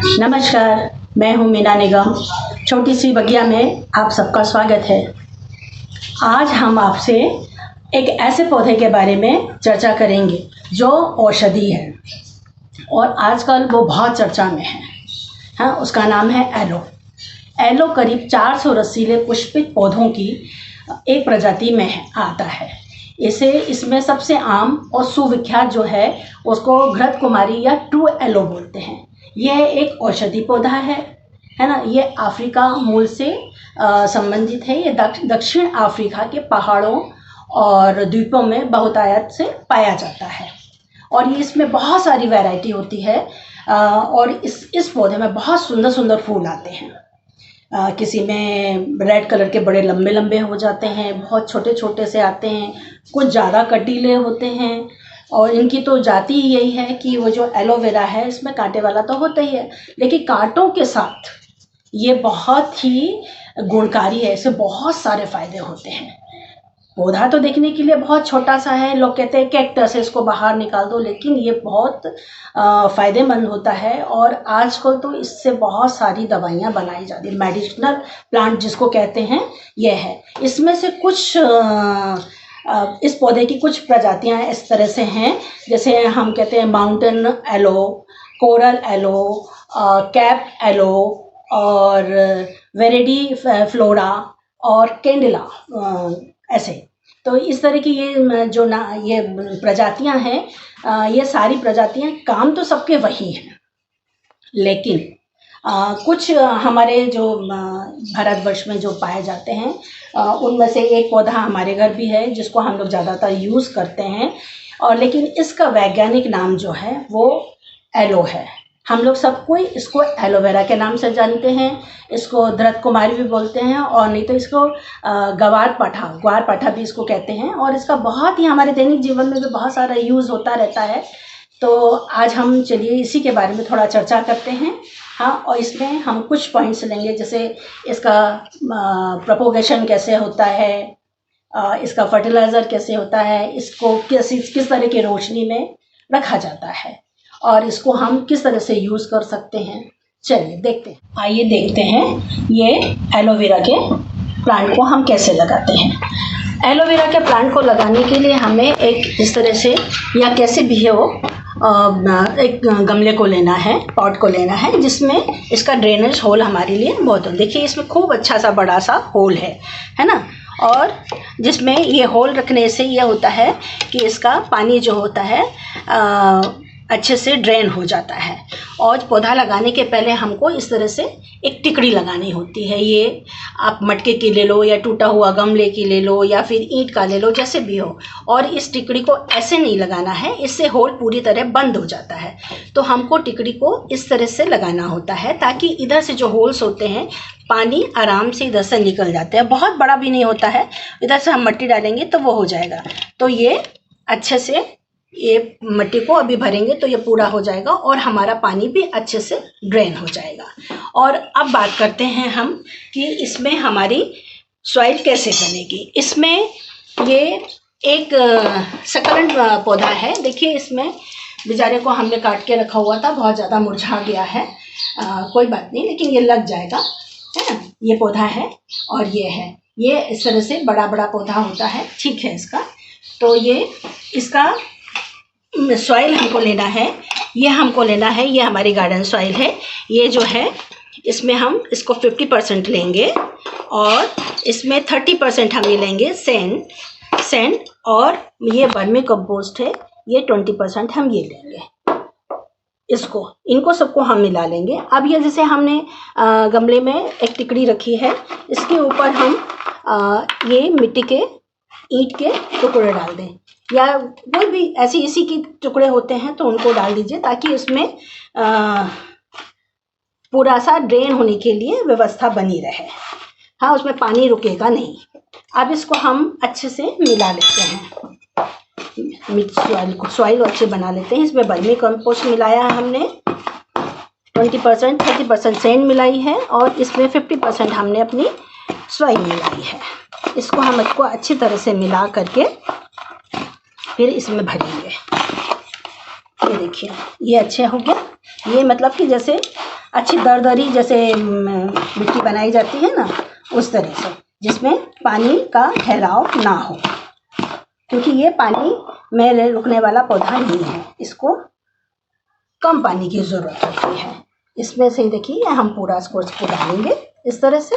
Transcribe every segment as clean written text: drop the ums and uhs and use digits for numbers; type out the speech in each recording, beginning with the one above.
नमस्कार, मैं हूँ मीना निगम। छोटी सी बगिया में आप सबका स्वागत है। आज हम आपसे एक ऐसे पौधे के बारे में चर्चा करेंगे जो औषधि है और आजकल वो बहुत चर्चा में है। हाँ, उसका नाम है एलो। एलो करीब 400 रसीले पुष्पित पौधों की एक प्रजाति में आता है। इसमें सबसे आम और सुविख्यात जो है उसको घृत कुमारी या ट्रू एलो बोलते हैं। यह एक औषधि पौधा है ना। ये अफ्रीका मूल से संबंधित है। ये दक्षिण अफ्रीका के पहाड़ों और द्वीपों में बहुतायत से पाया जाता है और ये इसमें बहुत सारी वैरायटी होती है और इस पौधे में बहुत सुंदर सुंदर फूल आते हैं। किसी में रेड कलर के बड़े लंबे लंबे हो जाते हैं, बहुत छोटे छोटे से आते हैं, कुछ ज़्यादा कटीले होते हैं और इनकी तो जाति ही यही है कि वो जो एलोवेरा है इसमें कांटे वाला तो होता ही है, लेकिन कांटों के साथ ये बहुत ही गुणकारी है। इससे बहुत सारे फायदे होते हैं। पौधा तो देखने के लिए बहुत छोटा सा है, लोग कहते हैं कैक्टस है, इसको बाहर निकाल दो, लेकिन ये बहुत फ़ायदेमंद होता है और आजकल तो इससे बहुत सारी दवाइयाँ बनाई जाती हैं। मेडिसिनल प्लांट जिसको कहते हैं ये है। इसमें से कुछ इस पौधे की कुछ प्रजातियाँ इस तरह से हैं, जैसे हम कहते हैं mountain aloe, coral aloe, Cape aloe और वेरेडी फ्लोरा और कैंडिला, ऐसे। तो इस तरह की ये प्रजातियां हैं। ये सारी प्रजातियां काम तो सबके वही हैं, लेकिन कुछ हमारे जो भारतवर्ष में जो पाए जाते हैं उनमें से एक पौधा हमारे घर भी है जिसको हम लोग ज़्यादातर यूज़ करते हैं और लेकिन इसका वैज्ञानिक नाम जो है वो एलो है। हम लोग सब कोई इसको एलोवेरा के नाम से जानते हैं। इसको घृत कुमारी भी बोलते हैं और नहीं तो इसको ग्वार पाठा भी इसको कहते हैं और इसका बहुत ही हमारे दैनिक जीवन में भी बहुत सारा यूज़ होता रहता है। तो आज हम चलिए इसी के बारे में थोड़ा चर्चा करते हैं। हाँ, और इसमें हम कुछ पॉइंट्स लेंगे, जैसे इसका प्रोपोगेशन कैसे होता है, इसका फर्टिलाइज़र कैसे होता है, इसको किस तरह की रोशनी में रखा जाता है और इसको हम किस तरह से यूज़ कर सकते हैं। चलिए देखते हैं। आइए देखते हैं ये एलोवेरा के प्लांट को हम कैसे लगाते हैं। एलोवेरा के प्लांट को लगाने के लिए हमें एक इस तरह से या कैसे भी हो एक गमले को लेना है, पॉट को लेना है जिसमें इसका ड्रेनेज होल हमारे लिए बहुत हो। देखिए इसमें खूब अच्छा सा बड़ा सा होल है ना, और जिसमें ये होल रखने से ये होता है कि इसका पानी जो होता है अच्छे से ड्रेन हो जाता है। और पौधा लगाने के पहले हमको इस तरह से एक टिकड़ी लगानी होती है। ये आप मटके की ले लो या टूटा हुआ गमले की ले लो या फिर ईंट का ले लो, जैसे भी हो। और इस टिकड़ी को ऐसे नहीं लगाना है, इससे होल पूरी तरह बंद हो जाता है। तो हमको टिकड़ी को इस तरह से लगाना होता है ताकि इधर से जो होल्स होते हैं पानी आराम से इधर से निकल जाते हैं। बहुत बड़ा भी नहीं होता है, इधर से हम मिट्टी डालेंगे तो वो हो जाएगा। तो ये अच्छे से ये मिट्टी को अभी भरेंगे तो ये पूरा हो जाएगा और हमारा पानी भी अच्छे से ड्रेन हो जाएगा। और अब बात करते हैं हम कि इसमें हमारी सॉइल कैसे बनेगी। इसमें ये एक सकलेंट पौधा है। देखिए इसमें बेचारे को हमने काट के रखा हुआ था, बहुत ज़्यादा मुरझा गया है। कोई बात नहीं, लेकिन ये लग जाएगा, है ना। ये पौधा है और ये है, ये इस तरह से बड़ा बड़ा पौधा होता है, ठीक है। इसका तो ये इसका सॉइल हमको लेना है, ये हमको लेना है, ये हमारी गार्डन सॉइल है। ये जो है इसमें हम इसको 50% लेंगे और इसमें 30% हम ये लेंगे सैंड और ये वर्मी कंपोस्ट है, ये 20% हम ये लेंगे। इनको सबको हम मिला लेंगे। अब ये जैसे हमने गमले में एक टिकड़ी रखी है, इसके ऊपर हम ये मिट्टी के ईंट के टुकड़े डाल दें या कोई भी ऐसी इसी के टुकड़े होते हैं तो उनको डाल दीजिए ताकि उसमें पूरा सा ड्रेन होने के लिए व्यवस्था बनी रहे। हाँ, उसमें पानी रुकेगा नहीं। अब इसको हम अच्छे से मिला लेते हैं, सॉइल अच्छे बना लेते हैं। इसमें वर्मी कंपोस्ट मिलाया है हमने, 20%, 30% सैंड मिलाई है और इसमें 50% हमने अपनी सॉइल मिलाई है। इसको हम अच्छी तरह से मिला करके फिर इसमें भरेंगे। ये देखिए ये अच्छे हो गया। ये मतलब कि जैसे अच्छी दरदरी जैसे मिट्टी बनाई जाती है ना, उस तरह से, जिसमें पानी का ठहराव ना हो, क्योंकि ये पानी में रुकने वाला पौधा नहीं है, इसको कम पानी की ज़रूरत होती है। इसमें से देखिए हम पूरा इसको डालेंगे इस तरह से।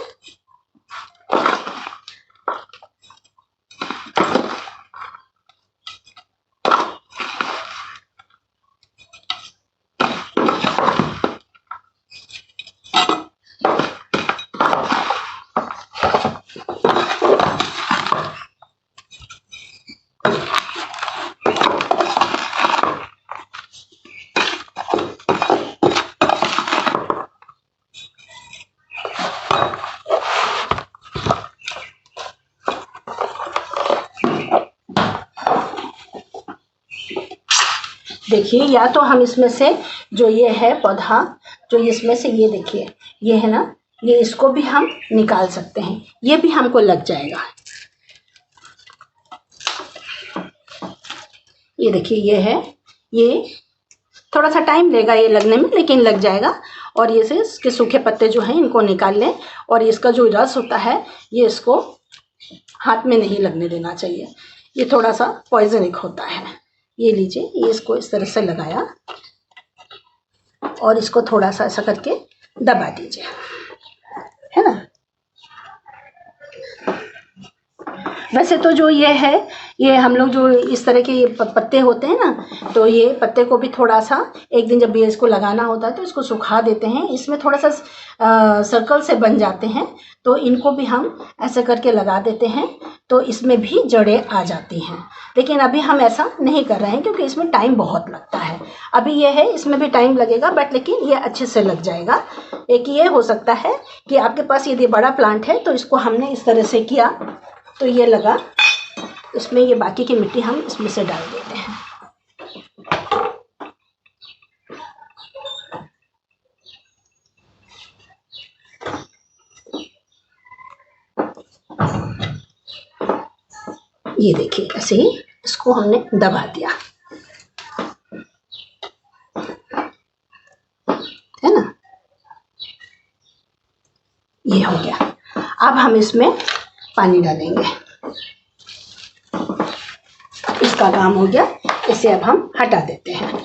देखिए, या तो हम इसमें से जो ये है पौधा, जो इसमें से ये देखिए ये है ना, ये इसको भी हम निकाल सकते हैं, ये भी हमको लग जाएगा। ये देखिए ये है, ये थोड़ा सा टाइम लेगा ये लगने में, लेकिन लग जाएगा। और ये से इसके सूखे पत्ते जो हैं इनको निकाल लें, और इसका जो रस होता है ये इसको हाथ में नहीं लगने देना चाहिए, ये थोड़ा सा पॉइजनिक होता है। ये लीजिए, ये इसको इस तरह से लगाया और इसको थोड़ा सा ऐसा करके दबा दीजिए, है ना। वैसे तो जो ये है, ये हम लोग जो इस तरह के ये पत्ते होते हैं ना, तो ये पत्ते को भी थोड़ा सा एक दिन जब ये इसको लगाना होता है तो इसको सुखा देते हैं, इसमें थोड़ा सा सर्कल से बन जाते हैं, तो इनको भी हम ऐसे करके लगा देते हैं, तो इसमें भी जड़ें आ जाती हैं। लेकिन अभी हम ऐसा नहीं कर रहे हैं क्योंकि इसमें टाइम बहुत लगता है। अभी ये है, इसमें भी टाइम लगेगा, बट लेकिन ये अच्छे से लग जाएगा। एक ये हो सकता है कि आपके पास यदि बड़ा प्लांट है तो इसको हमने इस तरह से किया तो ये लगा, इसमें ये बाकी की मिट्टी हम इसमें से डाल देते हैं। ये देखिए ऐसे ही इसको हमने दबा दिया, है ना। ये हो गया। अब हम इसमें पानी डालेंगे, इसका काम हो गया। इसे अब हम हटा देते हैं।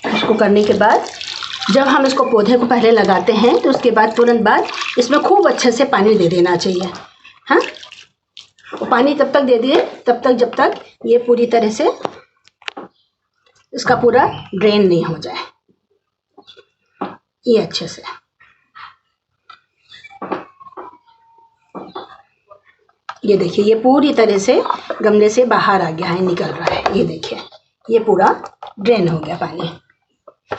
इसको करने के बाद जब हम इसको पौधे को पहले लगाते हैं तो उसके बाद तुरंत बाद इसमें खूब अच्छे से पानी दे देना चाहिए। हाँ, पानी तब तक दे दिए तब तक जब तक ये पूरी तरह से इसका पूरा ड्रेन नहीं हो जाए, ये अच्छे से। ये देखिए ये पूरी तरह से गमले से बाहर आ गया है, निकल रहा है। ये देखिए ये पूरा ड्रेन हो गया पानी,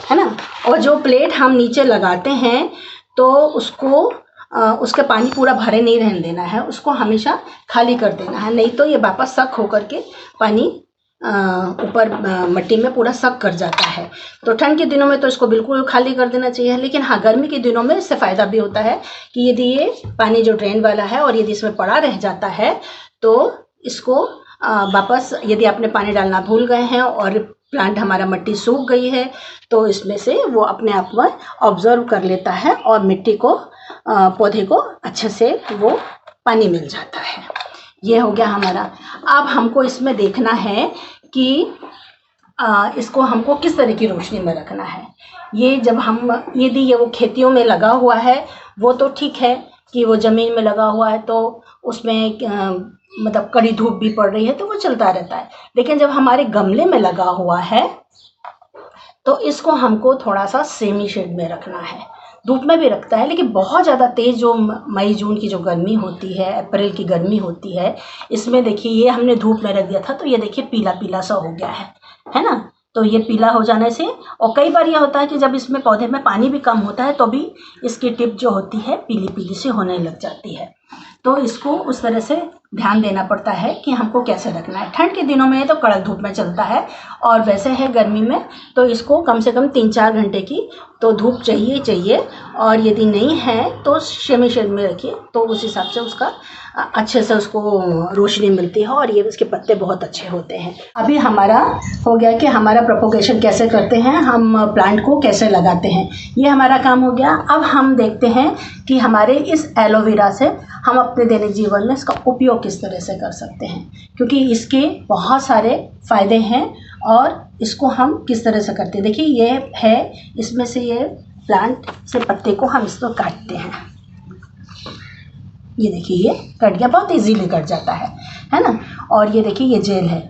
है ना। और जो प्लेट हम नीचे लगाते हैं तो उसको उसका पानी पूरा भरे नहीं रहने देना है, उसको हमेशा खाली कर देना है, नहीं तो ये वापस सक होकर के पानी ऊपर मिट्टी में पूरा सक कर जाता है। तो ठंड के दिनों में तो इसको बिल्कुल खाली कर देना चाहिए, लेकिन हाँ गर्मी के दिनों में इससे फ़ायदा भी होता है कि यदि ये पानी जो ड्रेन वाला है और यदि इसमें पड़ा रह जाता है तो इसको वापस यदि आपने पानी डालना भूल गए हैं और प्लांट हमारा मिट्टी सूख गई है तो इसमें से वो अपने आप में ऑब्जर्व कर लेता है और मिट्टी को पौधे को अच्छे से वो पानी मिल जाता है। ये हो गया हमारा। अब हमको इसमें देखना है कि इसको हमको किस तरह की रोशनी में रखना है। ये जब हम यदि ये वो खेतियों में लगा हुआ है वो तो ठीक है कि वो ज़मीन में लगा हुआ है तो उसमें मतलब कड़ी धूप भी पड़ रही है तो वो चलता रहता है। लेकिन जब हमारे गमले में लगा हुआ है तो इसको हमको थोड़ा सा सेमी शेड में रखना है। धूप में भी रखता है लेकिन बहुत ज़्यादा तेज़ जो मई जून की जो गर्मी होती है, अप्रैल की गर्मी होती है, इसमें देखिए ये हमने धूप में रख दिया था तो ये देखिए पीला पीला सा हो गया है ना। तो ये पीला हो जाने से, और कई बार ये होता है कि जब इसमें पौधे में पानी भी कम होता है तो भी इसकी टिप जो होती है पीली पीली सी होने लग जाती है। तो इसको उस तरह से ध्यान देना पड़ता है कि हमको कैसे रखना है। ठंड के दिनों में तो कड़क धूप में चलता है, और वैसे है गर्मी में तो इसको कम से कम 3-4 घंटे की तो धूप चाहिए। और यदि नहीं है तो सेमी शेड में रखिए, तो उस हिसाब से उसका अच्छे से उसको रोशनी मिलती है, और ये उसके पत्ते बहुत अच्छे होते हैं। अभी हमारा हो गया कि हमारा प्रोपोगेशन कैसे करते हैं, हम प्लांट को कैसे लगाते हैं, ये हमारा काम हो गया। अब हम देखते हैं कि हमारे इस एलोवेरा से हम अपने दैनिक जीवन में इसका उपयोग किस तरह से कर सकते हैं, क्योंकि इसके बहुत सारे फ़ायदे हैं और इसको हम किस तरह से करते हैं। देखिए ये है, इसमें से ये प्लांट से पत्ते को हम इसको काटते हैं, ये देखिए ये कट गया, बहुत इजीली कट जाता है ना। और ये देखिए ये जेल है।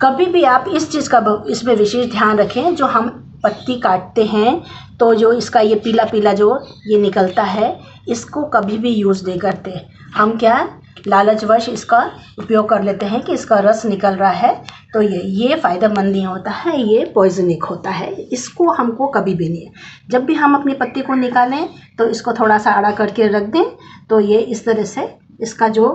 कभी भी आप इस चीज़ का इसमें विशेष ध्यान रखें, जो हम पत्ती काटते हैं तो जो इसका ये पीला पीला जो ये निकलता है, इसको कभी भी यूज़ नहीं करते हम। क्या लालचवश इसका उपयोग कर लेते हैं कि इसका रस निकल रहा है, तो ये फ़ायदेमंद नहीं होता है, ये पॉइजनिक होता है, इसको हमको कभी भी नहीं है। जब भी हम अपनी पत्ती को निकालें तो इसको थोड़ा सा आड़ा करके रख दें, तो ये इस तरह से इसका जो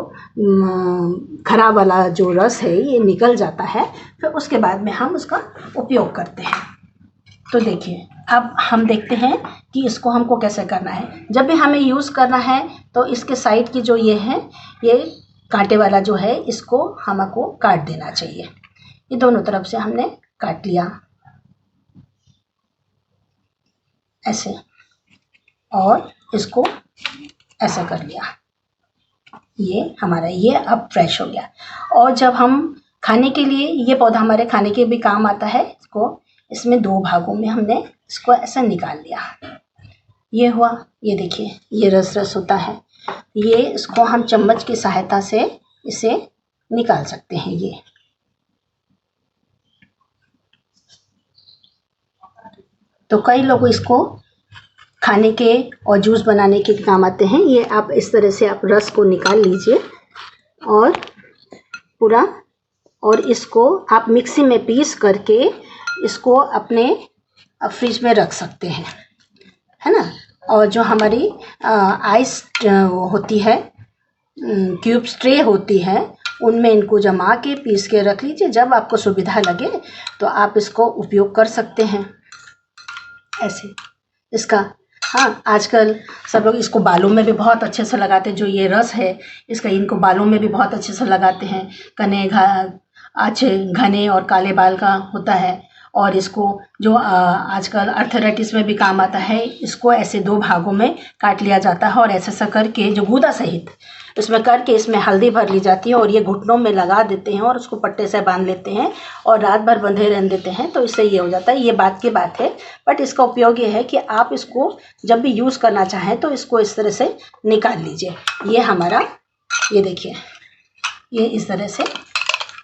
खराब वाला जो रस है ये निकल जाता है। फिर उसके बाद में हम उसका उपयोग करते हैं। तो देखिए अब हम देखते हैं कि इसको हमको कैसे करना है। जब भी हमें यूज़ करना है तो इसके साइड की जो ये है, ये कांटे वाला जो है, इसको हमको काट देना चाहिए। ये दोनों तरफ से हमने काट लिया ऐसे, और इसको ऐसा कर लिया। ये हमारा ये अब फ्रेश हो गया। और जब हम खाने के लिए, ये पौधा हमारे खाने के भी काम आता है, इसको इसमें 2 भागों में हमने इसको ऐसा निकाल लिया। ये हुआ, ये देखिए ये रस होता है, ये इसको हम चम्मच की सहायता से इसे निकाल सकते हैं। ये तो कई लोग इसको खाने के और जूस बनाने के काम आते हैं। ये आप इस तरह से आप रस को निकाल लीजिए और पूरा, और इसको आप मिक्सी में पीस करके इसको अपने फ्रिज में रख सकते हैं, है ना। और जो हमारी आइस होती है, क्यूब्स ट्रे होती है, उनमें इनको जमा के पीस के रख लीजिए। जब आपको सुविधा लगे तो आप इसको उपयोग कर सकते हैं ऐसे इसका। हाँ, आजकल सब लोग इसको बालों में भी बहुत अच्छे से लगाते हैं। जो ये रस है इसका, इनको बालों में भी बहुत अच्छे से लगाते हैं। अच्छे घने और काले बाल का होता है, और इसको जो आजकल आर्थराइटिस में भी काम आता है। इसको ऐसे 2 भागों में काट लिया जाता है, और ऐसा करके जो गूदा सहित इसमें करके इसमें हल्दी भर ली जाती है, और ये घुटनों में लगा देते हैं और उसको पट्टे से बांध लेते हैं और रात भर बंधे रहने देते हैं, तो इससे ये हो जाता है। ये बात की बात है, बट इसका उपयोग ये है कि आप इसको जब भी यूज़ करना चाहें तो इसको इस तरह से निकाल लीजिए। ये हमारा, ये देखिए ये इस तरह से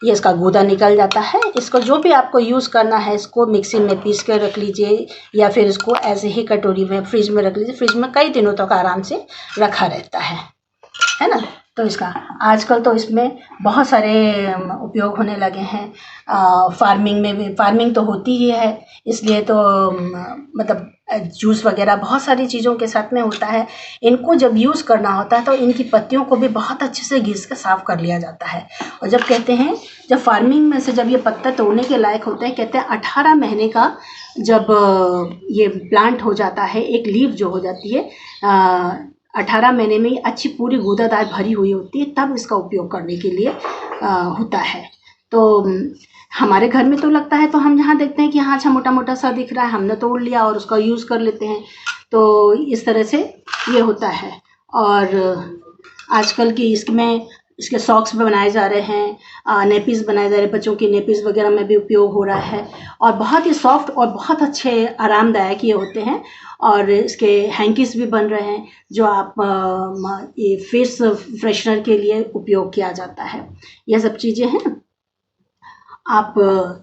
ये इसका गूदा निकल जाता है। इसको जो भी आपको यूज़ करना है, इसको मिक्सी में पीस कर रख लीजिए, या फिर इसको ऐसे ही कटोरी में फ्रिज में रख लीजिए। फ्रिज में कई दिनों तक आराम से रखा रहता है ना। तो इसका आजकल तो इसमें बहुत सारे उपयोग होने लगे हैं। फार्मिंग में भी, फार्मिंग तो होती ही है, इसलिए तो मतलब जूस वगैरह बहुत सारी चीज़ों के साथ में होता है। इनको जब यूज़ करना होता है तो इनकी पत्तियों को भी बहुत अच्छे से घिस कर साफ़ कर लिया जाता है। और जब कहते हैं, जब फार्मिंग में से जब ये पत्ता तोड़ने के लायक होते हैं, कहते हैं 18 महीने का जब ये प्लांट हो जाता है, एक लीफ जो हो जाती है 18 महीने में अच्छी पूरी गूदादार भरी हुई होती है, तब इसका उपयोग करने के लिए होता है। तो हमारे घर में तो लगता है, तो हम यहाँ देखते हैं कि हाँ अच्छा मोटा मोटा सा दिख रहा है, हमने तोड़ लिया और उसका यूज़ कर लेते हैं। तो इस तरह से ये होता है। और आजकल की इसके सॉक्स बनाए जा रहे हैं, नेपीज़ बनाए जा रहे हैं, बच्चों की नेपीज़ वगैरह में भी उपयोग हो रहा है, और बहुत ही सॉफ्ट और बहुत अच्छे आरामदायक ये होते हैं। और इसके हैंकीस भी बन रहे हैं, जो आप ये फेस फ्रेशनर के लिए उपयोग किया जाता है। यह सब चीज़ें हैं। आप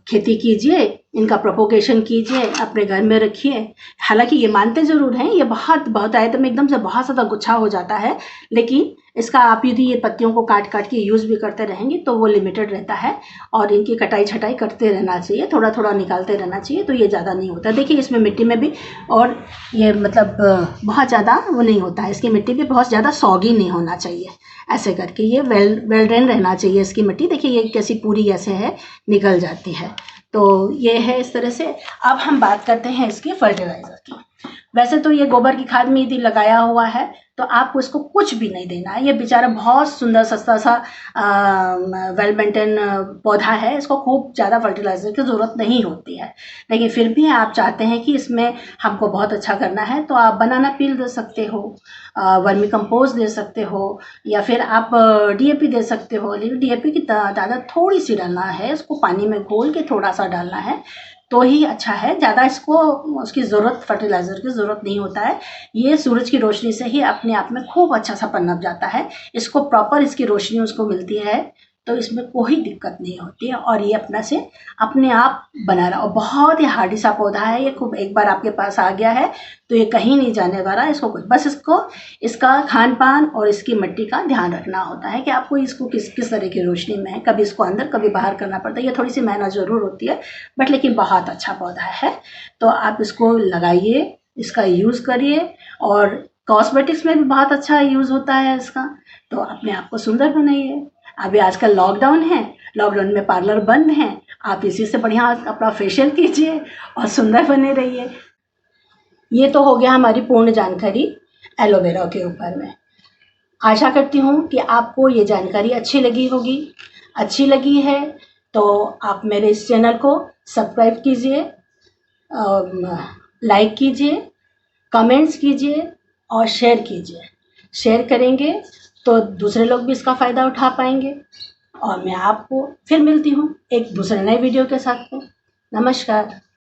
खेती कीजिए, इनका प्रोपोगेशन कीजिए, अपने घर में रखिए। हालांकि ये मानते ज़रूर हैं, ये बहुत आयतन में एकदम से बहुत ज़्यादा गुच्छा हो जाता है, लेकिन इसका आप यदि ये पत्तियों को काट काट के यूज़ भी करते रहेंगे तो वो लिमिटेड रहता है, और इनकी कटाई छटाई करते रहना चाहिए, थोड़ा थोड़ा निकालते रहना चाहिए, तो ये ज़्यादा नहीं होता। देखिए इसमें मिट्टी में भी, और ये मतलब बहुत ज़्यादा वो नहीं होता है, इसकी मिट्टी भी बहुत ज़्यादा सॉगी नहीं होना चाहिए। ऐसे करके ये वेल ड्रेन रहना चाहिए इसकी मिट्टी। देखिए ये कैसी पूरी ऐसे है, निकल जाती है। तो ये है इस तरह से। अब हम बात करते हैं इसकी फर्टिलाइज़र की। वैसे तो ये गोबर की खाद में यदि लगाया हुआ है तो आपको इसको कुछ भी नहीं देना है। ये बेचारा बहुत सुंदर सस्ता सा वेल मेंटेन पौधा है, इसको खूब ज़्यादा फर्टिलाइज़र की ज़रूरत नहीं होती है। लेकिन फिर भी आप चाहते हैं कि इसमें हमको बहुत अच्छा करना है तो आप बनाना पील दे सकते हो, वर्मी कंपोस्ट दे सकते हो, या फिर आप डीएपी दे सकते हो। लेकिन डीएपी की तादाद थोड़ी सी डालना है, इसको पानी में घोल के थोड़ा सा डालना है तो ही अच्छा है। ज़्यादा इसको उसकी ज़रूरत, फर्टिलाइज़र की ज़रूरत नहीं होता है। ये सूरज की रोशनी से ही अपने आप में खूब अच्छा सा पनप जाता है। इसको प्रॉपर इसकी रोशनी उसको मिलती है तो इसमें कोई दिक्कत नहीं होती है, और ये अपना से अपने आप बना रहा। और बहुत ही हार्डी सा पौधा है ये, खूब एक बार आपके पास आ गया है तो ये कहीं नहीं जाने वाला। इसको कुछ, बस इसको इसका खान पान और इसकी मिट्टी का ध्यान रखना होता है कि आपको इसको किस किस तरह की रोशनी में है, कभी इसको अंदर कभी बाहर करना पड़ता है। ये थोड़ी सी मेहनत ज़रूर होती है बट लेकिन बहुत अच्छा पौधा है। तो आप इसको लगाइए, इसका यूज़ करिए, और कॉस्मेटिक्स में भी बहुत अच्छा यूज़ होता है इसका। तो अपने आप को सुंदर बनाइए। अभी आजकल लॉकडाउन है, लॉकडाउन में पार्लर बंद हैं, आप इसी से बढ़िया अपना फेशियल कीजिए और सुंदर बने रहिए। ये तो हो गया हमारी पूर्ण जानकारी एलोवेरा के ऊपर में। आशा करती हूँ कि आपको ये जानकारी अच्छी लगी होगी। अच्छी लगी है तो आप मेरे इस चैनल को सब्सक्राइब कीजिए, लाइक कीजिए, कमेंट्स कीजिए और शेयर कीजिए। शेयर करेंगे तो दूसरे लोग भी इसका फ़ायदा उठा पाएंगे। और मैं आपको फिर मिलती हूँ एक दूसरे नए वीडियो के साथ में। नमस्कार।